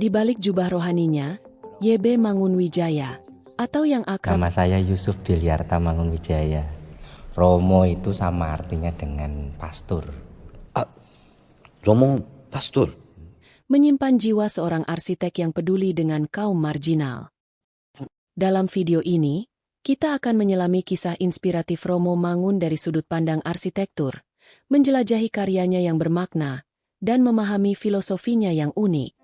Di balik jubah rohaninya, YB Mangunwijaya, atau yang akrab Nama saya Yusuf Bilyarta Mangunwijaya. Romo itu sama artinya dengan pastor. Romo pastor. menyimpan jiwa seorang arsitek yang peduli dengan kaum marginal. Dalam video ini, kita akan menyelami kisah inspiratif Romo Mangun dari sudut pandang arsitektur, menjelajahi karyanya yang bermakna, dan memahami filosofinya yang unik.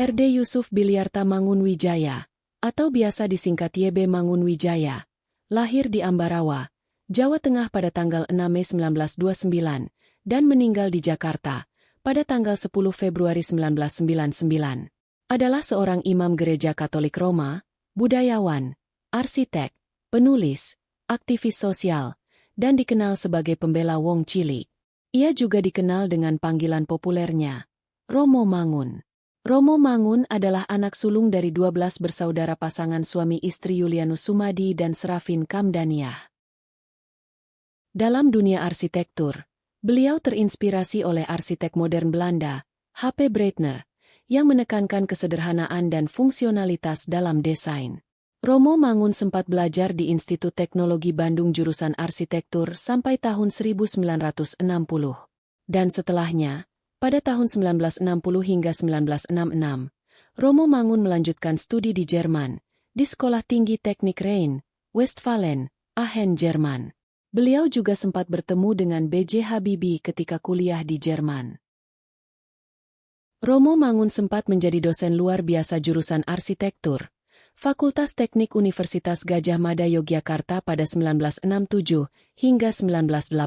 RD Yusuf Bilyarta Mangunwijaya, atau biasa disingkat YB Mangunwijaya, lahir di Ambarawa, Jawa Tengah pada tanggal 6 Mei 1929 dan meninggal di Jakarta pada tanggal 10 Februari 1999. Adalah seorang imam gereja Katolik Roma, budayawan, arsitek, penulis, aktivis sosial, dan dikenal sebagai pembela wong cilik. Ia juga dikenal dengan panggilan populernya, Romo Mangun. Romo Mangun adalah anak sulung dari 12 bersaudara pasangan suami istri Julianus Sumadi dan Serafin Kamdaniah. Dalam dunia arsitektur, beliau terinspirasi oleh arsitek modern Belanda, H.P. Breitner, yang menekankan kesederhanaan dan fungsionalitas dalam desain. Romo Mangun sempat belajar di Institut Teknologi Bandung jurusan arsitektur sampai tahun 1960. Dan setelahnya, pada tahun 1960 hingga 1966, Romo Mangun melanjutkan studi di Jerman, di Sekolah Tinggi Teknik Rhein, Westfalen, Aachen, Jerman. Beliau juga sempat bertemu dengan B.J. Habibie ketika kuliah di Jerman. Romo Mangun sempat menjadi dosen luar biasa jurusan arsitektur, Fakultas Teknik Universitas Gadjah Mada Yogyakarta pada 1967 hingga 1980.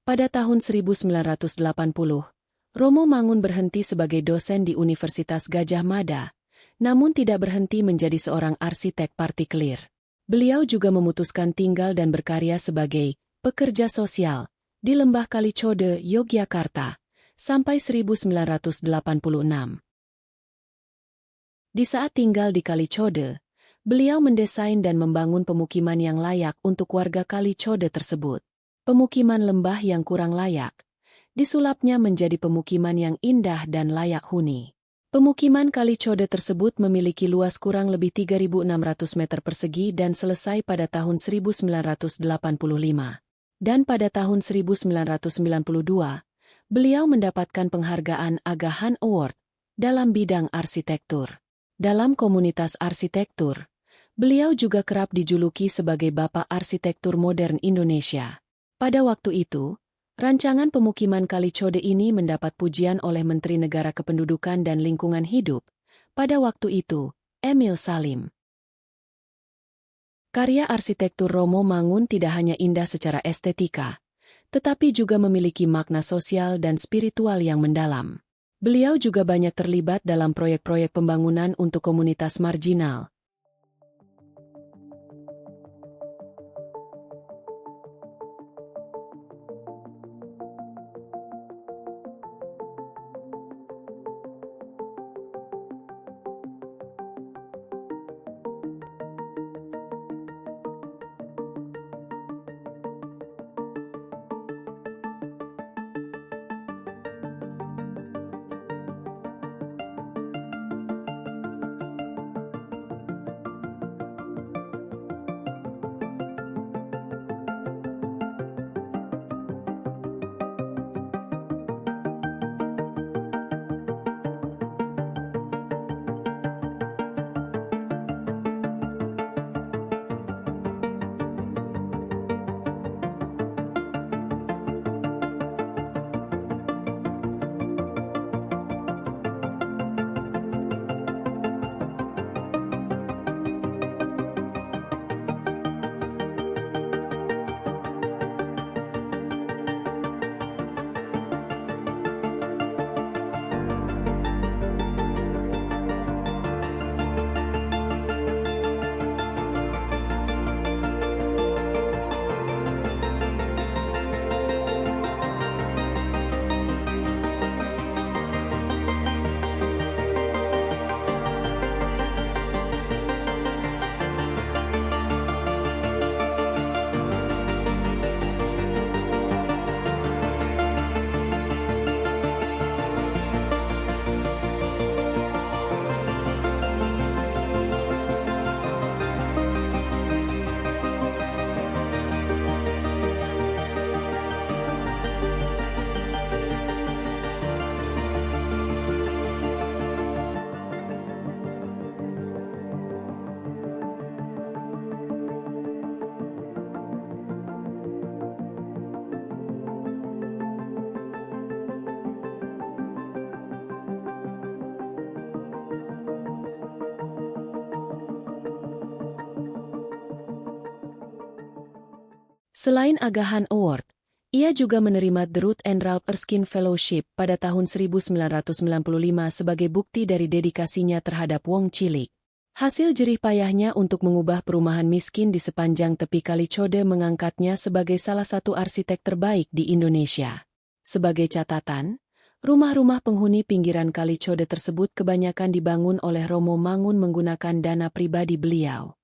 Pada tahun 1980, Romo Mangun berhenti sebagai dosen di Universitas Gadjah Mada, namun tidak berhenti menjadi seorang arsitek partikelir. Beliau juga memutuskan tinggal dan berkarya sebagai pekerja sosial di Lembah Kalicode, Yogyakarta, sampai 1986. Di saat tinggal di Kalicode, beliau mendesain dan membangun pemukiman yang layak untuk warga Kalicode tersebut. Pemukiman lembah yang kurang layak disulapnya menjadi pemukiman yang indah dan layak huni. Pemukiman Kalicode tersebut memiliki luas kurang lebih 3.600 meter persegi dan selesai pada tahun 1985. Dan pada tahun 1992, beliau mendapatkan penghargaan Agahan Award dalam bidang arsitektur. Dalam komunitas arsitektur, beliau juga kerap dijuluki sebagai Bapak Arsitektur Modern Indonesia. Pada waktu itu, rancangan pemukiman Kalicode ini mendapat pujian oleh Menteri Negara Kependudukan dan Lingkungan Hidup, pada waktu itu, Emil Salim. Karya arsitektur Romo Mangun tidak hanya indah secara estetika, tetapi juga memiliki makna sosial dan spiritual yang mendalam. Beliau juga banyak terlibat dalam proyek-proyek pembangunan untuk komunitas marginal. Selain Agahan Award, ia juga menerima The Ruth and Ralph Erskine Fellowship pada tahun 1995 sebagai bukti dari dedikasinya terhadap Wong Cilik. Hasil jerih payahnya untuk mengubah perumahan miskin di sepanjang tepi Kali Code mengangkatnya sebagai salah satu arsitek terbaik di Indonesia. Sebagai catatan, rumah-rumah penghuni pinggiran Kali Code tersebut kebanyakan dibangun oleh Romo Mangun menggunakan dana pribadi beliau.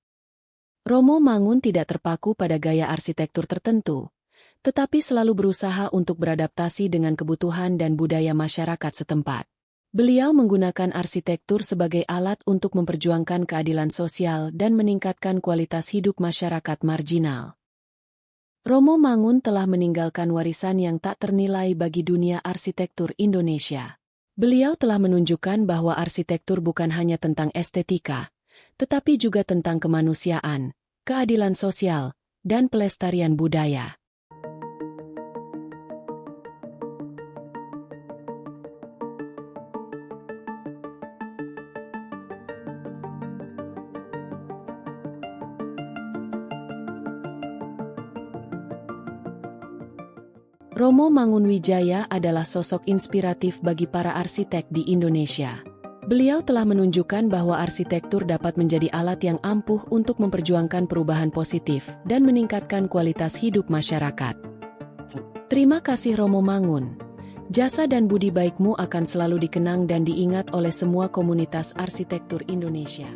Romo Mangun tidak terpaku pada gaya arsitektur tertentu, tetapi selalu berusaha untuk beradaptasi dengan kebutuhan dan budaya masyarakat setempat. Beliau menggunakan arsitektur sebagai alat untuk memperjuangkan keadilan sosial dan meningkatkan kualitas hidup masyarakat marginal. Romo Mangun telah meninggalkan warisan yang tak ternilai bagi dunia arsitektur Indonesia. Beliau telah menunjukkan bahwa arsitektur bukan hanya tentang estetika, tetapi juga tentang kemanusiaan, keadilan sosial, dan pelestarian budaya. Romo Mangunwijaya adalah sosok inspiratif bagi para arsitek di Indonesia. Beliau telah menunjukkan bahwa arsitektur dapat menjadi alat yang ampuh untuk memperjuangkan perubahan positif dan meningkatkan kualitas hidup masyarakat. Terima kasih Romo Mangun. Jasa dan budi baikmu akan selalu dikenang dan diingat oleh semua komunitas arsitektur Indonesia.